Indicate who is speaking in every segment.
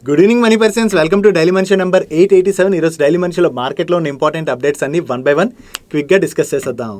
Speaker 1: Good evening money persons, welcome to daily మనిషి number 887. ఈరోజు daily మనిషిలో మార్కెట్లో ఉన్న ఇంపార్టెంట్ అప్డేట్స్ అన్ని వన్ బై వన్ క్విక్గా డిస్కస్ చేసేద్దాం.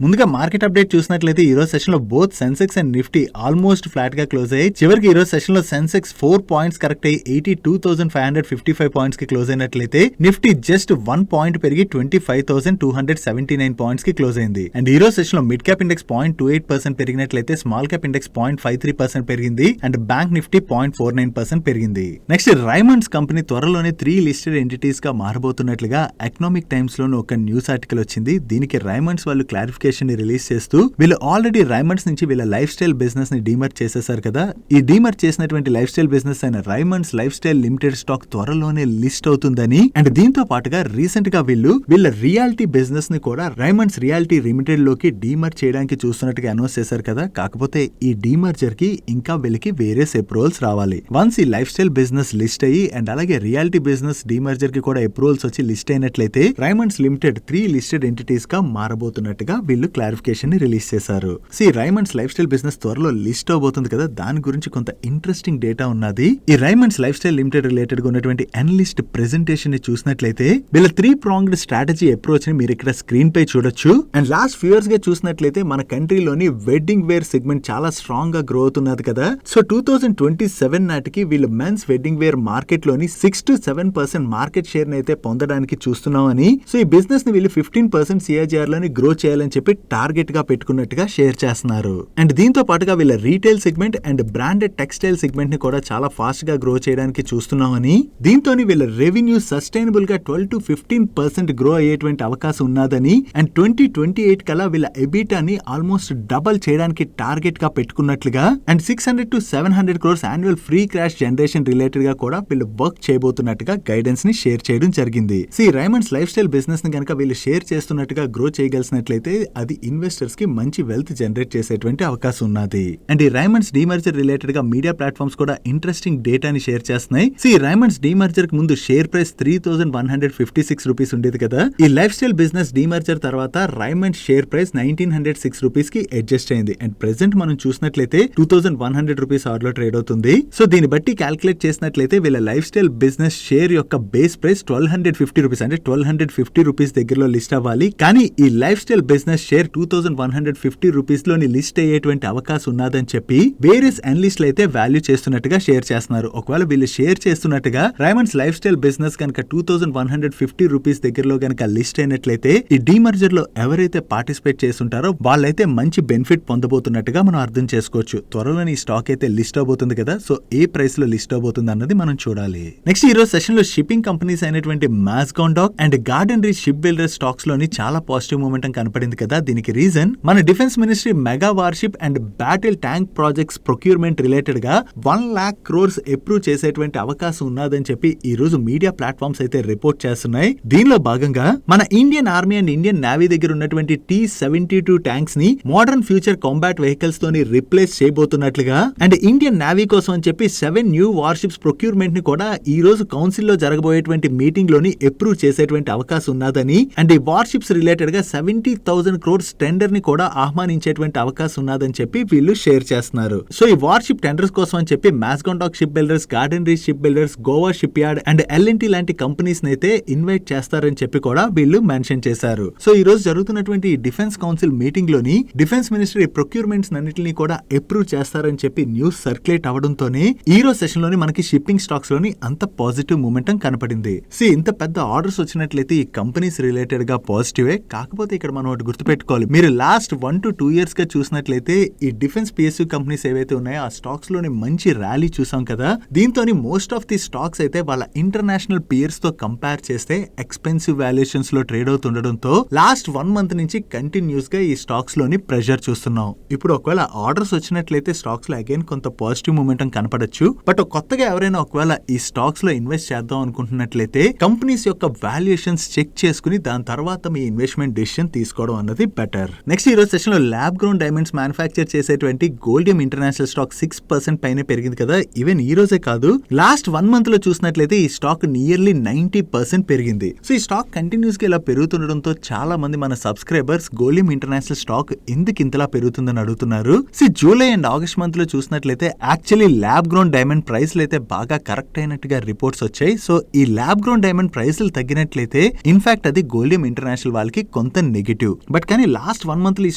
Speaker 1: ముందుగా మార్కెట్ అప్డేట్ చూసినట్లయితే ఈ రోజు సెషన్ లో both Sensex and Nifty almost flat గా క్లోజ్ అయ్యాయి. చివరికి ఈ రోజు సెషన్ లో సెన్సెక్స్ 4 పాయింట్స్ కరెక్ట్ అయ్యి 82,555 పాయింట్స్ కి క్లోజ్ అయినట్లయితే నిఫ్టీ జస్ట్ 1 పాయింట్ పెరిగి 25,279 పాయింట్స్ కి క్లోజ్ అయింది. అండ్ ఈ రోజు సెషన్ లో మిడ్ క్యాప్ ఇండెక్స్ 0.28% పెరిగినట్లయితే స్మాల్ క్యాప్ ఇండెక్స్ 0.53% పెరిగింది అండ్ బ్యాంక్ నిఫ్టీ 0.49% పెరిగింది. నెక్స్ట్ రైమండ్స్ కంపెనీ త్వరలోనే 3 లిస్టెడ్ ఎంటిటీస్ గా మారబోతున్నట్లుగా ఎకనామిక్ టైమ్స్ లో ఒక న్యూస్ ఆర్టికల్ వచ్చింది. దీనికి రైమండ్స్ వాళ్ళు క్లారిఫికేషన్ రిలీజ్ చేస్తూ వీళ్ళు ఆల్రెడీ రైమండ్స్ నుంచి వీళ్ళ లైఫ్ స్టైల్ బిజినెస్ ని డీమర్జ్ చేసేసారు కదా. ఈ డీమర్జ్ చేసినటువంటి లైఫ్ స్టైల్ బిజినెస్ అయిన Raymonds life style limited stock త్వరలోనే లిస్ట్ అవుతుందని అండ్ దీంతో పాటుగా రీసెంట్ గా వీళ్ళ రియాలిటీ బిజినెస్ ని కూడా రైమండ్స్ రియాలిటీ లిమిటెడ్ లోకి డీమర్జ్ చేయడానికి చూస్తున్నట్టుగా అనౌన్స్ చేశారు కదా. కాకపోతే ఈ డీమర్జర్ కి ఇంకా వీళ్ళకి వేరే అప్రూవల్స్ రావాలి. వన్స్ ఈ లైఫ్ స్టైల్ బిజినెస్ లిస్ట్ అయ్యి అండ్ అలాగే రియాలిటీ బిజినెస్ డీమర్జర్ కి కూడా అప్రూవల్స్ వచ్చి లిస్ట్ అయినట్లయితే రైమండ్స్ లిమిటెడ్ 3 లిస్టెడ్ ఎంటిటీస్ గా మారబోతున్నట్టుగా వీళ్ళు క్లారిఫికేషన్ ని రిలీజ్ చేశారు. రైమండ్స్ లైఫ్ స్టైల్ బిజినెస్ త్వరలో లిస్ట్ అవబోతుంది కదా, దాని గురించి కొంత ఇంట్రెస్టింగ్ డేటా ఉన్నది. ఈ Raymonds life style limited related గా ఉన్నటువంటి అనలిస్ట్ ప్రెజెంటేషన్ ని చూసినట్లయితే వీళ్ళ 3 ప్రాంగ్డ్ స్ట్రాటజీ అప్రోచ్ ని మీరు ఇక్కడ స్క్రీన్ పై చూడొచ్చు. అండ్ లాస్ట్ ఫ్యూ ఇయర్స్ గా చూసినట్లయితే మన కంట్రీలోని వెడ్డింగ్ వేర్ సెగ్మెంట్ చాలా స్ట్రాంగ్ గా గ్రో అవుతున్నది కదా. సో 2027 నాటికి వీళ్ళు మెన్స్ వెడ్డింగ్ వేర్ మార్కెట్ లోని 6 to 7% మార్కెట్ షేర్ అయితే పొందడానికి చూస్తున్నామని, సో ఈ బిజినెస్ ని వీళ్ళు 15% సిఆర్జీఆర్ లోని గ్రో చేయాలని చెప్పి టార్గెట్ గా పెట్టుకున్నట్టుగా షేర్ చేస్తున్నారు. అండ్ దీంతో పాటుగా వీళ్ళ retail segment and branded textile segment ని కూడా చాలా ఫాస్ట్ గా గ్రో చేయడానికి చూస్తున్నామని, దీంతో వీళ్ళ రెవెన్యూ సస్టైనబుల్ గా 12 to 15% గ్రో అయ్యేటువంటి అవకాశం ఉన్నదని అండ్ 2028 కల్లా వీళ్ళ ఎబిటాని ఆల్మోస్ట్ డబల్ చేయడానికి టార్గెట్ గా పెట్టుకున్నట్లుగా and 600 to 700 crores annual free cash generation related గా కూడా వీళ్ళు వర్క్ చేయబోతున్నట్టుగా గైడెన్స్ ని షేర్ చేయడం జరిగింది. రైమండ్స్ లైఫ్ స్టైల్ బిజినెస్ ని కనుక వీళ్ళు షేర్ చేస్తున్నట్టుగా గ్రో చేయగలిసినట్లయితే అది ఇన్వెస్టర్స్ కి మంచి వెల్త్ జనరేట్ చేసేటువంటి అవకాశం ఉన్నది. అండ్ ఈ రైమండ్స్ డీమర్జర్ రిలేటెడ్ గా మీడియా ప్లాట్ఫామ్స్ కూడా ఇంట్రెస్టింగ్ డేటాని షేర్ చేస్తున్నాయి. రైమండ్స్ డీమర్జర్ కి ముందు షేర్ ప్రైస్ 3,156 రూపీస్ ఉండేది కదా. ఈ లైఫ్ స్టైల్ బిజినెస్ డీమర్జర్ తర్వాత రైమండ్స్ షేర్ ప్రైస్ 1,906 రూపీస్ కి అడ్జస్ట్ అయింది. అండ్ ప్రెసెంట్ మనం చూసినట్లయితే 2,100 రూపీస్ ఆర్డర్ ట్రేడ్ అవుతుంది. సో దీన్ని బట్టి క్యాల్కులేట్ చేసినట్లయితే వీళ్ళ లైఫ్ స్టైల్ బిజినెస్ షేర్ యొక్క బేస్ ప్రైస్ 1,250 రూపీస్ అంటే 1,250 రూపీస్ దగ్గరలో లిస్ట్ అవ్వాలి. కానీ ఈ life style business share 2,150 rupees లోని లిస్ట్ అయ్యేటువంటి అవకాశం ఉన్నదని చెప్పి వేరియస్ అనలిస్టులు అయితే వాల్యూ చేస్తున్నట్టుగా షేర్ చేస్తున్నారు. ఒకవేళ వీళ్ళు షేర్ చేస్తున్నట్టుగా రైమండ్స్ లైఫ్ స్టైల్ బిజినెస్ కనుక 2,150 రూపీస్ దగ్గరలో కనుక లిస్ట్ అయినట్లయితే ఈ డీమర్జర్ లో ఎవరైతే పార్టిసిపేట్ చేస్తుంటారో వాళ్ళైతే మంచి బెనిఫిట్ పొందబోతున్నట్టుగా మనం అర్థం చేసుకోవచ్చు. త్వరలోని ఈ స్టాక్ అయితే లిస్ట్ అవబోతుంది కదా, సో ఏ ప్రైస్ లో లిస్ట్ అవబోతుంది అన్నది మనం చూడాలి. నెక్స్ట్ ఈ రోజు సెషన్ లో షిప్పింగ్ కంపెనీస్ అయినటువంటి Mazagon dock and Garden Reach ship builder stocks లోని చాలా పాజిటివ్ మూమెంటం కనపడింది కదా. దీనికి రీజన్ మన defence ministry mega warship and battle tank projects procurement related గా 1 lakh crores అప్రూవ్ చేసేటువంటి అవకాశం ఉన్నదని చెప్పి ఈ రోజు మీడియా ప్లాట్ఫామ్స్ అయితే రిపోర్ట్ చేస్తున్నాయి. దీనిలో భాగంగా మన Indian army and Indian navy దగ్గర ఉన్నటువంటి T-72 ట్యాంక్స్ ని మోడర్న్ ఫ్యూచర్ కాంబాట్ వెహికల్స్ తోని రిప్లేస్ చేయబోతున్నట్లుగా అండ్ ఇండియన్ నేవీ కోసం అని చెప్పి 7 న్యూ వార్షిప్స్ ప్రొక్యూర్మెంట్ ని కూడా ఈ రోజు కౌన్సిల్ లో జరగబోయేటువంటి మీటింగ్ లోని అప్రూవ్ చేసేటువంటి అవకాశం ఉన్నదని అండ్ ఈ వార్షిప్స్ రిలేటెడ్ గా 70,000 crores టెండర్ ని కూడా ఆహ్వానించేటువంటి అవకాశం ఉన్నదని చెప్పి వీళ్ళు షేర్ చేస్తున్నారు. సో ఈ వార్షిప్ టెండర్స్ కోసం అని చెప్పి Mazagon dock ship builders, Garden Reach ship builders, Goa shipyard and L&T లాంటి కంపెనీస్ అయితే ఇన్వైట్ చేస్తారని చెప్పి కూడా వీళ్ళు మెన్షన్ చేశారు. సో ఈ రోజు జరుగుతున్నటువంటి డిఫెన్స్ కౌన్సిల్ మీటింగ్ లోని డిఫెన్స్ మినిస్ట్రీ ప్రొక్యూర్మెంట్స్ అన్నిటిని కూడా అప్రూవ్ చేస్తారని చెప్పి న్యూస్ సర్క్యులేట్ అవడంతోనే ఈ రోజు సెషన్ లోని మనకి షిప్పింగ్ స్టాక్స్ లోని అంత పాజిటివ్ మూమెంటం కనపడింది. ఇంత పెద్ద ఆర్డర్స్ వచ్చినట్లయితే ఈ కంపెనీస్ రిలేటెడ్ గా పాజిటివే. కాకపోతే ఇక్కడ మనం ఒకటి గుర్తుపెట్టుకోవాలి, మీరు లాస్ట్ 1 to 2 years గా చూసినట్లయితే ఈ డిఫెన్స్ PSU కంపెనీస్ ఏవైతే ఉన్నాయో ఆ స్టాక్స్ లోని మంచి ర్యాలీ చూసాం కదా. దీంతో మోస్ట్ ఆఫ్ ది స్టాక్స్ అయితే వాళ్ళ ఇంటర్నేషనల్ పియర్స్ తో కంపేర్ చేస్తే ఎక్స్పెన్సివ్ వాల్యుయేషన్స్ లో ట్రేడ్ అవుతుండడంతో లాస్ట్ 1 month నుంచి కంటిన్యూస్ గా ఈ స్టాక్స్ లోని ప్రెషర్ చూస్తున్నాం. ఇప్పుడు ఒకవేళ ఆర్డర్స్ వచ్చినట్లయితే స్టాక్స్ లో అగైన్ కొంత పాజిటివ్ మూమెంటం కనపడొచ్చు. బట్ కొత్తగా ఎవరైనా ఒకవేళ ఈ స్టాక్స్ లో ఇన్వెస్ట్ చేద్దాం అనుకుంటున్నట్లయితే కంపెనీస్ యొక్క వాల్యుయేషన్స్ చెక్ చేసుకుని దాని తర్వాత మీ ఇన్వెస్ట్మెంట్ డెసిషన్ తీసుకోవడం అన్నది ది బెటర్. నెక్స్ట్ ఈ రోజు సెషన్ లో ల్యాబ్ గ్రోన్ డైమండ్స్ మ్యానుఫ్యాక్చర్ చేసేటువంటి గోల్డియం ఇంటర్నేషనల్ స్టాక్ 6% పైన పెరిగింది కదా. ఈవెన్ ఈ రోజే కాదు, లాస్ట్ 1 month లో చూసినట్లయితే ఈ స్టాక్ నియర్లీ 90% పెరిగింది. సో ఈ స్టాక్ కంటిన్యూస్ గా ఇలా పెరుగుతుండడంతో చాలా మంది మన సబ్స్క్రైబర్స్ గోల్డియం ఇంటర్నేషనల్ స్టాక్ ఎందుకు ఇంతలా పెరుగుతుందని అడుగుతున్నారు. జూలై అండ్ ఆగస్ట్ మంత్ లో చూసినట్లయితే యాక్చువల్లీ ల్యాబ్ గ్రోన్ డైమండ్ ప్రైస్లు అయితే బాగా కరెక్ట్ అయినట్టుగా రిపోర్ట్స్ వచ్చాయి. సో ఈ ల్యాబ్ గ్రోన్ డైమండ్ ప్రైస్లు తగ్గినట్లయితే ఇన్ఫాక్ట్ అది గోల్డియం ఇంటర్నేషనల్ వాళ్ళకి కొంత నెగిటివ్. బట్ కానీ లాస్ట్ 1 month లో ఈ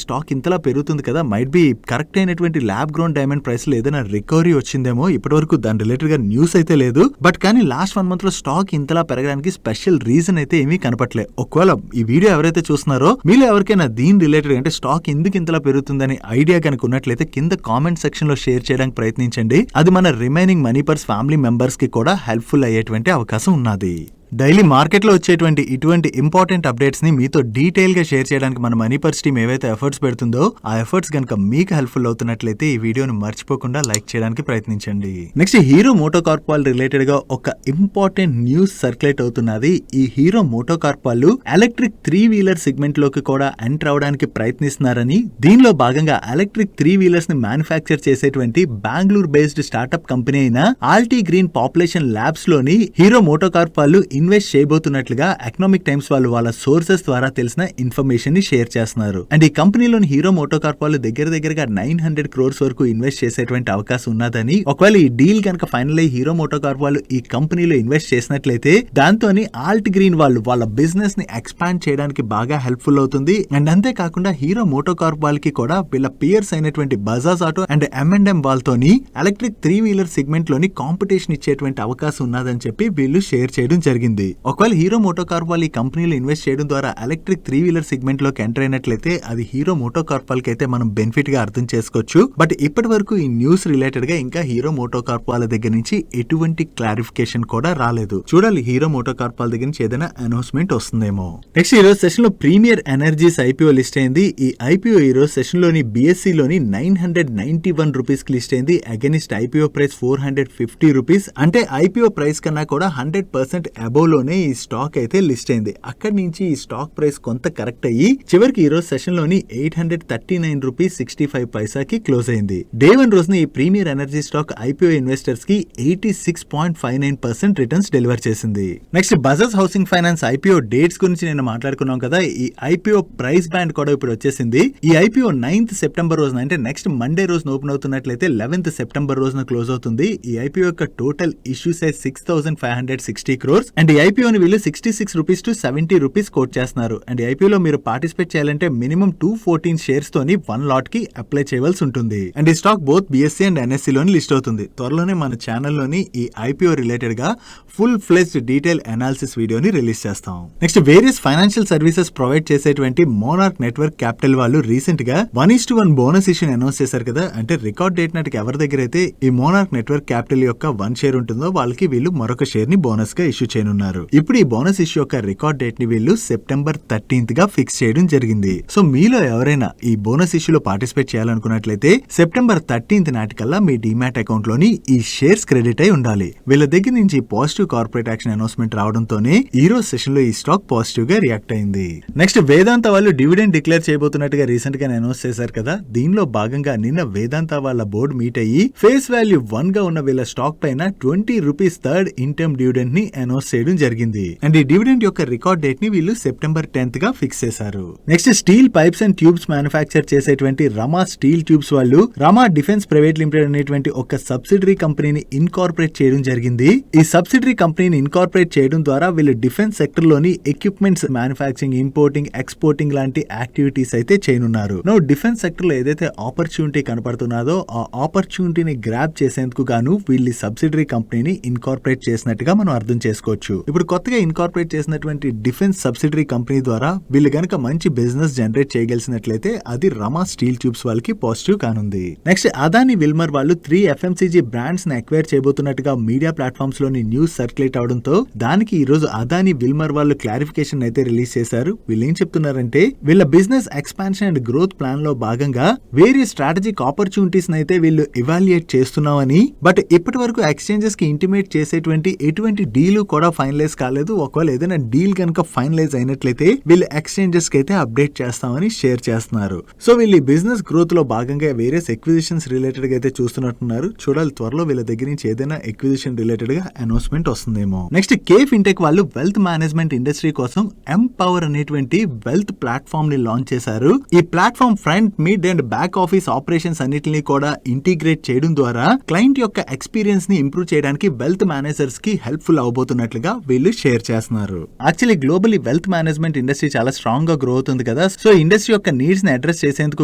Speaker 1: స్టాక్ ఇంతలా పెరుగుతుంది కదా, మైట్ బి కరెక్ట్ అయినటువంటి ల్యాబ్ గ్రోన్ డైమండ్ ప్రైస్ లో ఏదైనా రికవరీ వచ్చిందేమో. ఇప్పటి వరకు దాని రిలేటెడ్ గా న్యూస్ అయితే లేదు. బట్ కానీ లాస్ట్ 1 month లో స్టాక్ ఇంతలా పెరగడానికి స్పెషల్ రీజన్ అయితే ఏమీ కనపట్లే. ఒకవేళ ఈ వీడియో ఎవరైతే చూస్తున్నారో మీలో ఎవరికైనా దీని రిలేటెడ్ అంటే స్టాక్ ఎందుకు ఇంతలా పెరుగుతుందని ఐడియా కనుక ఉన్నట్లయితే కింద కామెంట్ సెక్షన్ లో షేర్ చేయడానికి ప్రయత్నించండి. అది మన remaining money purse family members కి కూడా హెల్ప్ఫుల్ అయ్యేటువంటి అవకాశం ఉన్నది. డైలీ మార్కెట్ లో వచ్చేటువంటి ఇటువంటి ఇంపార్టెంట్ అప్డేట్స్ ని మీతో డీటెయిల్ గా షేర్ చేయడానికి మన మనీ పర్స్ టీమ్ ఏవైతే ఎఫర్ట్స్ పెడుతుందో ఆ ఎఫర్ట్స్ గనుక మీకు హెల్ప్ఫుల్ అవుతున్నట్లయితే ఈ వీడియోను మర్చిపోకుండా లైక్ చేయడానికి ప్రయత్నించండి. నెక్స్ట్ హీరో మోటోకార్ప్ వాళ్ళు రిలేటెడ్ గా ఒక ఇంపార్టెంట్ న్యూస్ సర్క్యులేట్ అవుతున్నది. ఈ హీరో మోటోకార్ప్ వాళ్ళు ఎలక్ట్రిక్ 3-wheeler సెగ్మెంట్ లోకి కూడా ఎంటర్ అవడానికి ప్రయత్నిస్తున్నారని, దీనిలో భాగంగా ఎలక్ట్రిక్ 3-wheelers ని మ్యానుఫ్యాక్చర్ చేసేటువంటి బెంగళూరు బేస్డ్ స్టార్ట్అప్ కంపెనీ అయిన ఆల్టీ గ్రీన్ పాపులేషన్ ల్యాబ్స్ లోని హీరో మోటోకార్ప్ వాళ్ళు ఇన్వెస్ట్ చేయబోతున్నట్లుగా ఎకనామిక్ టైమ్స్ వాళ్ళు వాళ్ళ సోర్సెస్ ద్వారా తెలిసిన ఇన్ఫర్మేషన్ ని షేర్ చేస్తున్నారు. అండ్ ఈ కంపెనీలోని హీరో మోటోకార్ప్ వాళ్ళు దగ్గరగా 900 crores వరకు ఇన్వెస్ట్ చేసేటువంటి అవకాశం ఉన్నదని, ఒకవేళ ఈ డీల్ కనుక ఫైనల్ అయ్యి హీరో మోటోకార్ప్ వాళ్ళు ఈ కంపెనీలో ఇన్వెస్ట్ చేసినట్లయితే దాంతోని ఆల్ట్ గ్రీన్ వాళ్ళు వాళ్ళ బిజినెస్ ని ఎక్స్పాండ్ చేయడానికి బాగా హెల్ప్ఫుల్ అవుతుంది. అండ్ అంతేకాకుండా హీరో మోటోకార్ప్ వాళ్ళకి కూడా వీళ్ళ పియర్స్ అయినటువంటి బజాజ్ ఆటో అండ్ M&M వాళ్ళతోని ఎలక్ట్రిక్ 3-wheeler సెగ్మెంట్ లోని కాంపిటీషన్ ఇచ్చేటువంటి అవకాశం ఉన్నదని చెప్పి వీళ్ళు షేర్ చేయడం జరిగింది. ఒకవేళ హీరో మోటోకార్ప్ వాళ్ళు ఈ కంపెనీలో ఇన్వెస్ట్ చేయడం ద్వారా ఎలక్ట్రిక్ 3-wheeler సెగ్మెంట్ లోకి ఎంటర్ అయినట్లయితే అది హీరో మోటోకార్ప్ వాళ్ళకి అయితే మనం బెనిఫిట్ గా అర్థం చేసుకోవచ్చు. బట్ ఇప్పటి వరకు ఈ న్యూస్ రిలేటెడ్ గా ఇంకా హీరో మోటోకార్ప్ వాళ్ళ దగ్గర నుంచి ఎటువంటి క్లారిఫికేషన్ కూడా రాలేదు. చూడాలి హీరో మోటోకార్ప్ వాళ్ళ దగ్గర నుంచి ఏదైనా అనౌన్స్మెంట్ వస్తుందేమో. నెక్స్ట్ ఈ రోజు సెషన్ లో ప్రీమియర్ ఎనర్జీస్ ఐపీఓ లిస్ట్ అయింది. ఈ ఐపీఓ ఈ రోజు సెషన్ లోని BSE లోని 991 రూపీస్ కి లిస్ట్ అయింది. Against IPO price 450 rupees. అంటే ఐపీఓ ప్రైస్ కన్నా కూడా 100% అబోవ్ లోనే ఈ స్టాక్ అయితే లిస్ట్ అయింది. అక్కడి నుంచి ఈ స్టాక్ ప్రైస్ కొంత కరెక్ట్ అయ్యి చివరికి ఈ రోజు సెషన్ లోని 839 రూపీస్ 65 పైసాకి క్లోజ్ అయింది. డే 1 రోజున ఈ premier energy stock IPO investors కి 86.59% రిటర్న్స్ డెలివర్ చేసింది. Next Bajaj housing finance IPO dates గురించి నేను మాట్లాడుకున్నాం కదా. ఈ ఐపీఓ ప్రైస్ బ్యాండ్ కూడా ఇప్పుడు వచ్చేసింది. ఈ ఐపీఓ 9th సెప్టెంబర్ రోజున అంటే నెక్స్ట్ మండే రోజున ఓపెన్ అవుతున్నట్లయితే 11th సెప్టెంబర్ రోజున క్లోజ్ అవుతుంది. ఈ ఐపీఓ యొక్క total issue size 6560 crores. And ఈ ఐపీఓని వీళ్ళు 66 రూపీస్ టు 70 రూపీస్ కోట్ చేస్తున్నారు. అండ్ ఈ ఐపీఓలో మీరు పార్టిసిపేట్ చేయాలంటే మినిమం 214 షేర్స్ తోని 1 lot కి అప్లై చేయవలసి ఉంటుంది. అండ్ ఈ stock both BSE and NSE లోని లిస్ట్ అవుతుంది. త్వరలోనే మన ఛానల్లోని ఈ ఐపీఓ రిలేటెడ్ గా ఫుల్ ఫ్లెజ్డ్ డీటెయిల్ అనాలిసిస్ వీడియోని రిలీజ్ చేస్తాం. Next various financial services provide చేసేటువంటి మోనార్క్ నెట్వర్క్ క్యాపిటల్ వాళ్ళు రీసెంట్ గా 1:1 బోనస్ ఇష్యూ అనౌన్స్ చేశారు కదా. అంటే రికార్డ్ డేట్ నాటికి ఎవరి దగ్గర అయితే ఈ మోనార్క్ నెట్వర్క్ క్యాపిటల్ యొక్క 1 షేర్ ఉంటుందో వాళ్ళకి వీళ్ళు మరొక షేర్ ని బోనస్ గా ఇష్యూ చేయనున్నారు. ఇప్పుడు ఈ బోనస్ ఇష్యూ యొక్క రికార్డ్ డేట్ ని వీళ్ళు September 13th గా ఫిక్స్ చేయడం జరిగింది. సో మీలో ఎవరైనా ఈ బోనస్ ఇష్యూలో పార్టిసిపేట్ చేయాలనుకున్నట్లయితే September 13th నాటికల్లా మీ డిమాట్ అకౌంట్ లోని ఈ షేర్స్ క్రెడిట్ అయి ఉండాలి. వీళ్ళ దగ్గర నుంచి పాజిటివ్ కార్పొరేట్ యాక్షన్ అనౌన్స్మెంట్ రావడంతోనే ఈ రోజు సెషన్ లో ఈ స్టాక్ పాజిటివ్ గా రియాక్ట్ అయింది. నెక్స్ట్ వేదాంత వాళ్ళు డివిడెండ్ డిక్లేర్ చేయబోతున్నట్టుగా రీసెంట్ గా అనౌన్స్ చేశారు కదా. దీనిలో భాగంగా నిన్న వేదాంత వాళ్ళ బోర్డు మీట్ అయ్యి ఫేస్ వాల్యూ 1 గా ఉన్న వీళ్ళ స్టాక్ పైన 20 రూపీస్ థర్డ్ ఇంటర్మ్ డివిడెండ్ ని అనౌన్స్ చేయడం జరిగింది. అండ్ ఈ డివిడెండ్ యొక్క రికార్డ్ డేట్ ని వీళ్ళు September 10th గా ఫిక్స్ చేశారు. Next steel pipes and tubes manufacture చేసేటువంటి రమా స్టీల్ ట్యూబ్స్ వాళ్ళు రమా డిఫెన్స్ ప్రైవేట్ లిమిటెడ్ అనేటువంటి ఒక సబ్సిడరీ కంపెనీని ఇన్కార్పొరేట్ చేయడం జరిగింది. ఈ సబ్సిడరీ కంపెనీని ఇన్కార్పొరేట్ చేయడం ద్వారా వీళ్ళు డిఫెన్స్ సెక్టర్ లోని ఎక్విప్మెంట్స్ మ్యానుఫ్యాక్చరింగ్, ఇంపోర్టింగ్, ఎక్స్పోర్టింగ్ లాంటి యాక్టివిటీస్ అయితే చేయనున్నారు. నో డిఫెన్స్ సెక్టర్ లో ఏదైతే ఆపర్చునిటీ కనపడుతున్నదో ఆ ఆపర్చునిటీని గ్రాబ్ చేసేందుకు గాను వీళ్ళు సబ్సిడరీ కంపెనీని ఇన్కార్పొరేట్ చేసినట్టుగా మనం అర్థం చేసుకోవచ్చు. ఇప్పుడు కొత్తగా ఇన్కార్పొరేట్ చేసినటువంటి డిఫెన్స్ సబ్సిడరీ కంపెనీ ద్వారా వీళ్ళు గనక మంచి బిజినెస్ జనరేట్ చేయగలిసినట్లయితే అది రమా స్టీల్ ట్యూబ్స్ వాళ్ళకి పాజిటివ్ కానుంది. నెక్స్ట్ అదాని విల్మర్ వాళ్ళు 3 FMCG బ్రాండ్స్ ని అక్వైర్ చేయబోతున్నట్టుగా మీడియా ప్లాట్ఫామ్స్ లోని న్యూస్ సర్క్యులేట్ అవడంతో దానికి ఈ రోజు అదాని విల్మర్ వాళ్ళు క్లారిఫికేషన్ అయితే రిలీజ్ చేశారు. వీళ్ళు ఏం చెప్తున్నారంటే వీళ్ళ business expansion and growth plan లో భాగంగా వేరియస్ స్ట్రాటజిక్ ఆపర్చునిటీస్ అయితే వీళ్ళు ఇవాల్యుయేట్ చేస్తున్నామని, బట్ ఇప్పటి వరకు ఎక్స్చేంజెస్ కి ఇంటిమేట్ చేసేటువంటి ఎటువంటి డీల్ కూడా ఫైనలైజ్ కాలేదు. ఒకవేళ ఏదైనా డీల్ కనుక ఫైనలైజ్ అయినట్లయితే వీళ్ళు ఎక్స్చేంజెస్ కి అయితే అప్డేట్ చేస్తామని షేర్ చేస్తున్నారు. సో వీళ్ళు ఈ బిజినెస్ గ్రోత్ లో భాగంగా వేరియస్ ఎక్విజిషన్స్ రిలేటెడ్ గా అయితే చూస్తున్నట్టున్నారు. చూడాలి త్వరలో వీళ్ళ దగ్గర నుంచి ఏదైనా ఎక్విజిషన్ రిలేటెడ్ గా అనౌన్స్మెంట్ వస్తుందేమో. నెక్స్ట్ కే ఫిన్టెక్ వాళ్ళు వెల్త్ మేనేజ్మెంట్ ఇండస్ట్రీ కోసం ఎంపవర్ అనేటువంటి వెల్త్ ప్లాట్ఫామ్ ని లాంచ్ చేశారు. ఈ platform front, mid and back office operations అన్నిటిని కూడా ఇంటిగ్రేట్ చేయడం ద్వారా క్లయింట్ యొక్క ఎక్స్పీరియన్స్ ని ఇంప్రూవ్ చేయడానికి వెల్త్ మేనేజర్స్ కి హెల్ప్ఫుల్ అవబోతున్నట్లుగా వీళ్ళు షేర్ చేస్తున్నారు. Actually globally wealth management industry చాలా స్ట్రాంగ్ గా గ్రో అవుతుంది కదా. సో ఇండస్ట్రీ యొక్క నీడ్స్ ని అడ్రస్ చేసేందుకు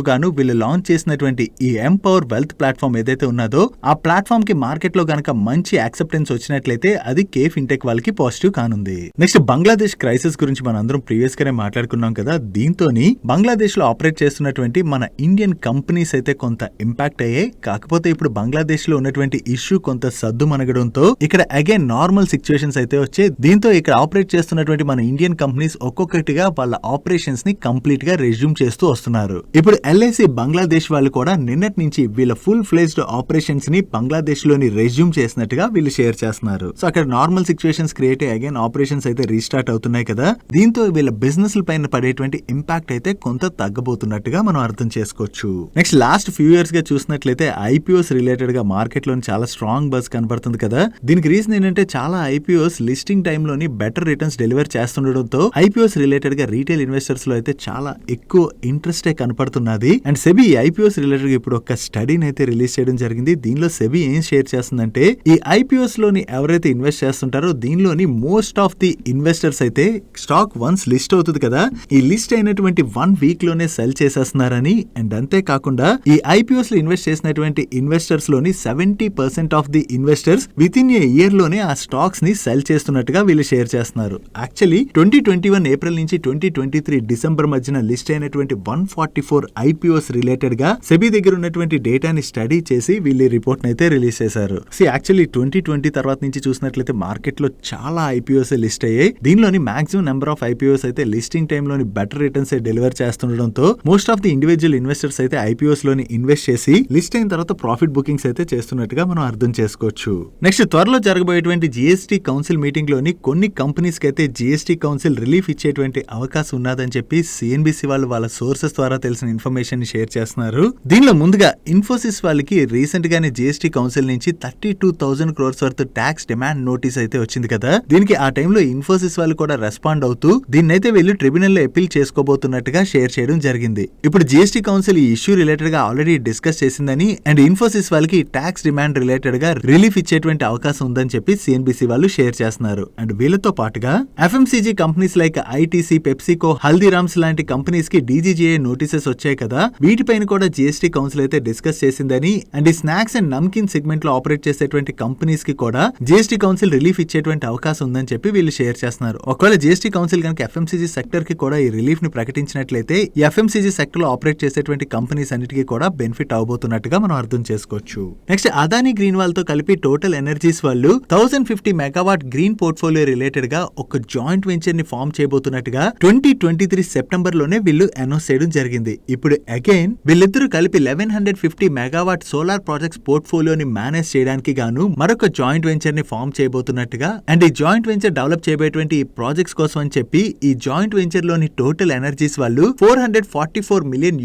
Speaker 1: గాను వీళ్ళు లాంచ్ చేసినటువంటి ఈ ఎంపవర్ వెల్త్ ప్లాట్ఫామ్ ఏదైతే ఉన్నదో ఆ ప్లాట్ఫామ్ కి మార్కెట్ లో గనక మంచి యాక్సెప్టెన్స్ వచ్చినట్లయితే అది కే ఫిన్టెక్ వాళ్ళకి పాజిటివ్ కానుంది. నెక్స్ట్ బంగ్లాదేశ్ క్రైసిస్ గురించి మనం అందరం ప్రీవియస్ గానే మాట్లాడుకున్నాం కదా. దీంతోని బంగ్లాదేశ్ లో ఆపరేట్ చేస్తున్నటువంటి మన ఇండియన్ కంపెనీస్ అయితే కొంత ఇంపాక్ట్ అయ్యాయి. కాకపోతే ఇప్పుడు బంగ్లాదేశ్ లో ఉన్నటువంటి ఇష్యూ కొంత సద్దు మనగడంతో ఇక్కడ అగైన్ నార్మల్ సిచ్యువేషన్స్ అయితే వచ్చాయి. దీంతో ఇక్కడ ఆపరేట్ చేస్తున్నటువంటి మన ఇండియన్ కంపెనీస్ ఒక్కొక్కటిగా వాళ్ళ ఆపరేషన్స్ ని కంప్లీట్ గా రెజ్యూమ్ చేస్తూ వస్తున్నారు. ఇప్పుడు ఎల్ఐసి బంగ్లాదేశ్ వాళ్ళు కూడా నిన్నటి నుంచి వీళ్ళ ఫుల్ ఫ్లెజ్డ్ ఆపరేషన్స్ ని బంగ్లాదేశ్ లోని రెజ్యూమ్ చేసినట్టుగా వీళ్ళు షేర్ చేస్తున్నారు. సో అక్కడ నార్మల్ సిచ్యువేషన్స్ క్రియేట్ అయ్యి అగైన్ ఆపరేషన్స్ అయితే రీస్టార్ట్ అవుతున్నాయి కదా. దీంతో వీళ్ళ బిజినెస్ పైన పడేటువంటి ఇంపాక్ట్ అయితే కొంత తగ్గబోతున్నట్టుగా మనం అర్థం చేసుకోవచ్చు. నెక్స్ట్ లాస్ట్ ఫ్యూ ఇయర్స్ గా చూసినట్లయితే ఐపీఓస్ రిలేటెడ్ గా మార్కెట్ లోని చాలా స్ట్రాంగ్ బజ్ కనబడుతుంది కదా. దీనికి రీజన్ ఏంటంటే చాలా ఐపీఓస్ లిస్టింగ్ టైమ్ లోని బెటర్ రిటర్న్స్ డెలివర్ చేస్తుండడంతో ఐపీఓస్ రిలేటెడ్ గా రీటైల్ ఇన్వెస్టర్స్ లో అయితే చాలా ఎక్కువ ఇంట్రెస్ట్ కనపడుతున్నది. అండ్ సెబీ ఐపీఓస్ రిలేటెడ్ గా ఇప్పుడు ఒక స్టడీని అయితే రిలీజ్ చేయడం జరిగింది. దీనిలో సెబీ ఏం షేర్ చేస్తుందంటే ఈ ఐపీఓస్ లోని ఎవరైతే ఇన్వెస్ట్ చేస్తుంటారో దీనిలోని మోస్ట్ ఆఫ్ ది ఇన్వెస్టర్స్ అయితే స్టాక్ వన్స్ లిస్ట్ అవుతుంది కదా, ఈ లిస్ట్ అయినటువంటి 1 వీక్ లోనే సెల్ చేసేస్తున్నారని. అండ్ అంతేకాకుండా ఈ ఐపీఓస్ లో ఇన్వెస్ట్ చేసినటువంటి ఇన్వెస్టర్స్ లోని 70% of the investors with in a year లోనే ఆ స్టాక్స్ ని సెల్ చేస్తున్నట్టుగా వీళ్ళు షేర్ చేస్తున్నారు. యాక్చువల్లీ 2021 ఏప్రిల్ నుంచి 2023 డిసెంబర్ మధ్యన లిస్ట్ అయినటువంటి 144 ఐపీఓస్ రిలేటెడ్ గా సెబీ దగ్గర ఉన్నటువంటి డేటాని స్టడీ చేసి వీళ్ళు రిపోర్ట్ అయితే రిలీజ్ చేశారు. యాక్చువల్లీ 2020 తర్వాత నుంచి చూసినట్లయితే మార్కెట్ లో చాలా ఐపీఓస్ లిస్ట్ అయ్యాయి. దీనిలోని మాక్సిమం నెంబర్ ఆఫ్ ఐపీఓస్ అయితే లిస్టింగ్ టైమ్ లోని బెటర్ రిటర్న్స్ డెలివర్ చేస్తుండడంతో most of the individual investors అయితే ఐపీఓస్ లోని ఇన్వెస్ట్ చేసి లిస్ట్ అయిన తర్వాత ప్రాఫిట్ బుకింగ్స్ అయితే చేస్తున్నట్టుగా మనం అర్థం చేసుకోవచ్చు. నెక్స్ట్ త్వరలో జరగబోయేటువంటి జీఎస్టీ కౌన్సిల్ మీటింగ్ లోని కొన్ని కంపెనీస్ కి అయితే జీఎస్టీ కౌన్సిల్ రిలీఫ్ ఇచ్చేటువంటి అవకాశం ఉన్నదని చెప్పి సిఎన్బిసి వాళ్ళు వాళ్ళ సోర్సెస్ ద్వారా తెలిసిన ఇన్ఫర్మేషన్ షేర్ చేస్తున్నారు. దీనిలో ముందుగా ఇన్ఫోసిస్ వాళ్ళకి రీసెంట్ గానే జీఎస్టీ కౌన్సిల్ నుంచి 32,000 crores worth tax demand notice అయితే వచ్చింది కదా. దీనికి ఆ టైంలో ఇన్ఫోసిస్ వాళ్ళు కూడా రెస్పాండ్ అవుతూ దీన్నైతే వీళ్ళు ట్రిబ్యునల్ లో అపీల్ చేసుకోబోతున్నట్టుగా షేర్ చేయడం జరిగింది. ఇప్పుడు జీఎస్టీ కౌన్సిల్ ఈ ఇష్యూ రిలేటెడ్ గా ఆల్రెడీ డిస్కస్ చేసిందని అండ్ ఇన్ఫోసిస్ వాళ్ళకి ట్యాక్స్ డిమాండ్ రిలేటెడ్ గా రిలీఫ్ ఇచ్చేటువంటి అవకాశం ఉందని చెప్పి సిఎన్బిసి వాళ్ళు షేర్ చేస్తున్నారు. అండ్ వీళ్ళతో పాటుగా FMCG companies like ITC, PepsiCo, Haldiram's లాంటి కంపెనీస్ కి డీజీజీఏ నోటీసెస్ వచ్చాయి కదా. వీటిపైన కూడా జీఎస్టీ కౌన్సిల్ అయితే డిస్కస్ చేసిందని అండ్ ఈ స్నాక్స్ అండ్ నమ్కిన్ సెగ్మెంట్ లో ఆపరేట్ చేసేటువంటి కంపెనీస్ కి కూడా జీఎస్టీ కౌన్సిల్ రిలీఫ్ ఇచ్చేటువంటి అవకాశం ఉందని చెప్పి వీళ్ళు షేర్ చేస్తున్నారు. ఒకవేళ జీఎస్టీ కౌన్సిల్ కనుక ఎఫ్ఎంసీజీ సెక్టర్ కి కూడా ఈ రిలీఫ్ ని ప్రకటించినట్లయితే ఈ ఎఫ్ఎంసీజీ సెక్టర్ లో ఆపరేట్ చేసేటువంటి కంపెనీస్ అన్నిటికీ కూడా బెనిఫిట్ అవబోతున్నట్టుగా మనం అర్థం చేసుకోవచ్చు. నెక్స్ట్ అదానీ గ్రీన్ వాళ్ళతో కలిపి టోటల్ ఎనర్జీస్ వాళ్ళు 1050 మెగావాట్ గ్రీన్ పోర్ట్ఫోలియో రిలేటెడ్ గా ఒక జాయింట్ వెంచర్ ని ఫార్మ్ చేయబోతున్నట్టుగా 2023 సెప్టెంబర్ లోనే వీళ్ళు అనౌన్స్ చేయడం జరిగింది. ఇప్పుడు అగైన్ వీళ్ళిద్దరూ కలిపి 1150 మెగావాట్ సోలార్ ప్రాజెక్ట్స్ పోర్ట్ఫోలియోని మేనేజ్ చేయడానికి గాను మరొక జాయింట్ వెంచర్ ని ఫార్మ్ చేయబోతున్నట్టుగా అండ్ ఈ జాయింట్ వెంచర్ డెవలప్ చేయబోయేటువంటి ఈ ప్రాజెక్ట్స్ కోసం అని చెప్పి ఈ జాయింట్ వెంచర్ లోని టోటల్ ఎనర్జీస్ వాళ్ళు $444 మిలియన్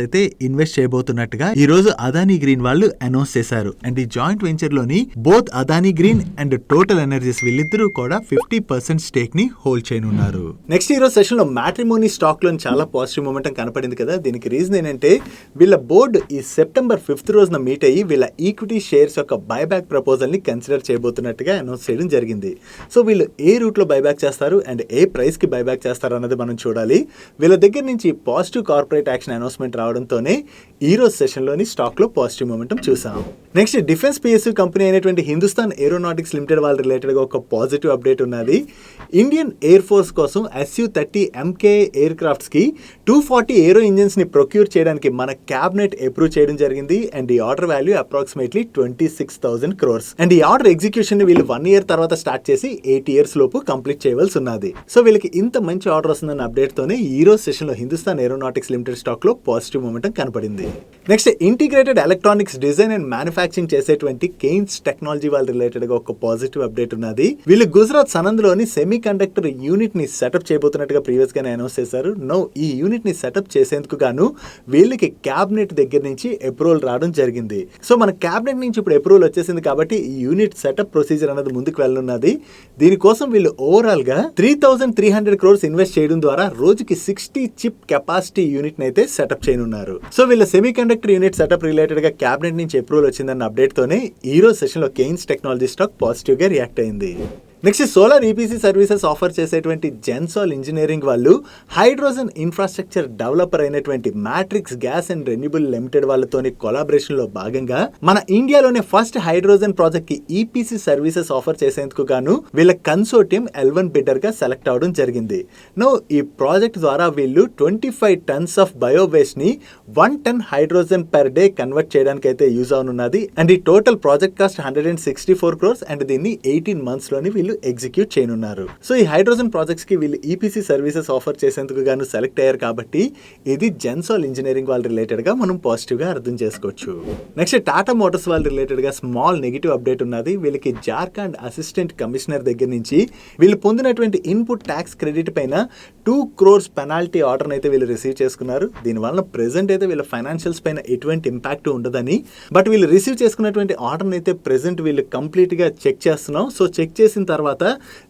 Speaker 1: అయితే ఇన్వెస్ట్ చేయబోతున్నట్టుగా ఈ రోజు అదానీ గ్రీన్ వాళ్ళు అనౌన్స్ చేశారు. అండ్ ఈ జాయింట్ వెంచర్ లోని both Adani green and total energies వీళ్ళిద్దరూ కూడా 50% స్టేక్ ని హోల్డ్ చేయనున్నారు. నెక్స్ట్ ఈ రోజు సెషన్ లో మ్యాట్రిమోనీ స్టాక్ లో చాలా పాజిటివ్ మొమెంటం కనపడింది కదా. దీనికి రీజన్ ఏంటంటే వీళ్ళ బోర్డు ఈ సెప్టెంబర్ 5th రోజున మీట్ అయ్యి వీళ్ళ ఈక్విటీ షేర్స్ యొక్క బైబ్యాక్ ప్రపోజల్ ని కన్సిడర్ చేయబోతున్నట్టుగా అనౌన్స్ చేయడం జరిగింది. సో వీళ్ళు ఏ రూట్ లో బైబ్యాక్ చేస్తారు అండ్ ఏ ప్రైస్ కి బైబ్యాక్ చేస్తారు అన్నది మనం చూడాలి. వీళ్ళ దగ్గర నుంచి పాజిటివ్ కార్పొరేట్ యాక్షన్ అనౌన్స్మెంట్ రావడంతోనే ఈ రోజు సెషన్ లోని స్టాక్ లో పాజిటివ్ మొమెంటం చూసాం. నెక్స్ట్ డిఫెన్స్ పిఎస్యూ కంపెనీ అయినటువంటి హిందుస్థాన్ ఏరోనాటిక్స్ లిమిటెడ్ వాళ్ళ రిలేటెడ్ గా ఒక పాజిటివ్ అప్డేట్ ఉన్నది. ఇండియన్ ఎయిర్ ఫోర్స్ కోసం SU-30 MK ఎయిర్ క్రాఫ్ట్స్ కి 240 ఏరో ఇంజిన్స్ ని ప్రొక్యూర్ చేయడానికి మన క్యాబినెట్ అప్రూవ్ చేయడం జరిగింది. అండ్ ఈ order value approximately 26,000 crores. And ఈ ఆర్డర్ ఎగ్జిక్యూషన్ ని వీళ్ళు 1 year తర్వాత స్టార్ట్ చేసి 8 years లోపు కంప్లీట్ చేయవలసి ఉన్నది. సో వీళ్ళకి ఇంత మంచి ఆర్డర్ వస్తుందన్న అప్డేట్ తోనే ఈ రోజు సెషన్ లో హిందుస్థాన్ ఏరోనాటిక్స్ లిమిటెడ్ స్టాక్ లో పాజిటివ్ మొమెంటం కనపడింది. Next integrated electronics design and manufacturing చేసేటువంటి కెయిన్స్ టెక్నాలజీ వాళ్ళ రిలేటెడ్ గా ఒక పాజిటివ్ అప్డేట్ ఉన్నది. వీళ్ళు గుజరాత్ సనంద్లోని సెమీ కండక్టర్ యూనిట్ ని సెటప్ చేయబోతున్నట్టుగా ప్రీవియస్ గానే అనౌన్స్ చేశారు. నో ఈ యూనిట్ ని సెటప్ చేసేందుకు గాను వీళ్ళకి క్యాబినెట్ దగ్గర నుంచి అప్రూవల్ రావడం జరిగింది. సో మన క్యాబినెట్ నుంచి ఇప్పుడు అప్రూవల్ వచ్చేసింది కాబట్టి ఈ యూనిట్ సెటప్ ప్రొసీజర్ అనేది ముందుకు వెళ్ళనున్నది. దీనికోసం వీళ్ళు ఓవరాల్ గా 3,300 crores ఇన్వెస్ట్ చేయడం ద్వారా రోజుకి 60 చిప్ కెపాసిటీ యూనిట్ ని అయితే సెటప్ చేయనున్నారు. సో వీళ్ళ semi conductor unit setup related గా క్యాబినెట్ నుంచి అప్రూవల్ వచ్చిందన్న అప్డేట్ తోనే ఈ రోజు సెషన్ లో కెయిన్స్ టెక్నాలజీ స్టాక్ పాజిటివ్ గా రియాక్ట్ అయింది. Next solar EPC services offer చేసేటువంటి జెన్సాల్ ఇంజనీరింగ్ వాళ్ళు హైడ్రోజన్ ఇన్ఫ్రాస్ట్రక్చర్ డెవలపర్ అయినటువంటి matrix gas and renewable limited వాళ్ళతోని కొలాబరేషన్ లో భాగంగా మన ఇండియాలోనే ఫస్ట్ హైడ్రోజన్ ప్రాజెక్ట్ కి ఈపీసీ సర్వీసెస్ ఆఫర్ చేసేందుకు గాను వీళ్ళ కన్సోర్టియం L1 బిడ్డర్ గా సెలెక్ట్ అవడం జరిగింది. నో ఈ ప్రాజెక్ట్ ద్వారా వీళ్ళు 25 tons ఆఫ్ బయోవేస్ట్ ని 1 ton hydrogen per day convert చేయడానికి అయితే యూజ్ అవనున్నది. అండ్ ఈ total project cost 164 crores and దీన్ని 18 months లోని వీళ్ళు ఎగ్జిక్యూట్ చేయనున్నారు. సో ఈ హైడ్రోజన్ ప్రాజెక్ట్స్ కి వీళ్ళు ఈపీసీ సర్వీసెస్ ఆఫర్ చేసేందుకు గాను సెలెక్ట్ అయ్యారు కాబట్టి ఇది జెన్సాల్ ఇంజనీరింగ్ వాళ్ళ రిలేటెడ్ గా మనం పాజిటివ్ గా అర్థం చేసుకోవచ్చు. నెక్స్ట్ టాటా మోటార్స్ వాళ్ళ రిలేటెడ్ గా స్మాల్ నెగిటివ్ అప్డేట్ ఉన్నది. వీళ్ళకి జార్ఖండ్ అసిస్టెంట్ కమిషనర్ దగ్గర నుంచి వీళ్ళు పొందినటువంటి ఇన్పుట్ ట్యాక్స్ క్రెడిట్ పైన 2 crores పెనాల్టీ ఆర్డర్ అయితే వీళ్ళు రిసీవ్ చేసుకున్నారు. దీనివల్ల ప్రెసెంట్ అయితే వీళ్ళ ఫైనాన్షియల్స్ పైన ఎటువంటి ఇంపాక్ట్ ఉండదని, బట్ వీళ్ళు రిసీవ్ చేసుకున్నటువంటి ఆర్డర్ అయితే ప్రెసెంట్ వీళ్ళు కంప్లీట్ గా చెక్ చేస్తున్నాం. సో చెక్ చేసిన తర్వాత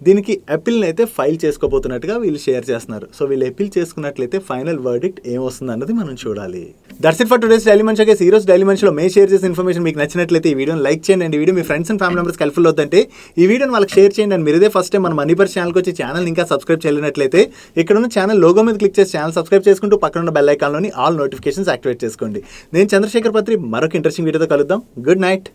Speaker 1: దీనికి అపీల్ అయితే ఫైల్ చేసుకోబోతున్నట్టుగా వీళ్ళు షేర్ చేస్తున్నారు. సో వీళ్ళు అపీల్ చేసుకున్నట్లయితే ఫైనల్ వర్డిక్ట్ ఏమొస్తుంది అన్నది మనం చూడాలి. That's it for today's daily munch. ఈ రోజు డైలీ మంచ్ లో మే షేర్ చేసే ఇన్ఫర్మేషన్ మీకు నచ్చినట్లయితే ఈ వీడియోని లైక్ చేయండి. అండ్ ఈ video me friends and family members helpful అవుతుంటే ఈ వీడియోని వాళ్ళకి షేర్ చేయండి. అండ్ మీరు ఇదే ఫస్ట్ టైం మన మనీ పర్స్ ఛానల్కి వచ్చి ఛానల్ ఇంకా సబ్స్క్రైబ్ చేయలేనట్లయితే ఇక్కడ ఉన్న ఛానల్ లోగో మీద క్లిక్ చేసి ఛానల్ సబ్స్క్రైబ్ చేసుకుంటూ పక్కన ఉన్న బెల్ ఐకాన్లోని ఆల్ నోటిఫికేషన్స్ యాక్టివేట్ చేసుకోండి. నేను చంద్రశేఖర్ పత్రి మరొక ఇంట్రెస్టింగ్ వీడియోతో కలుద్దాం. Good night.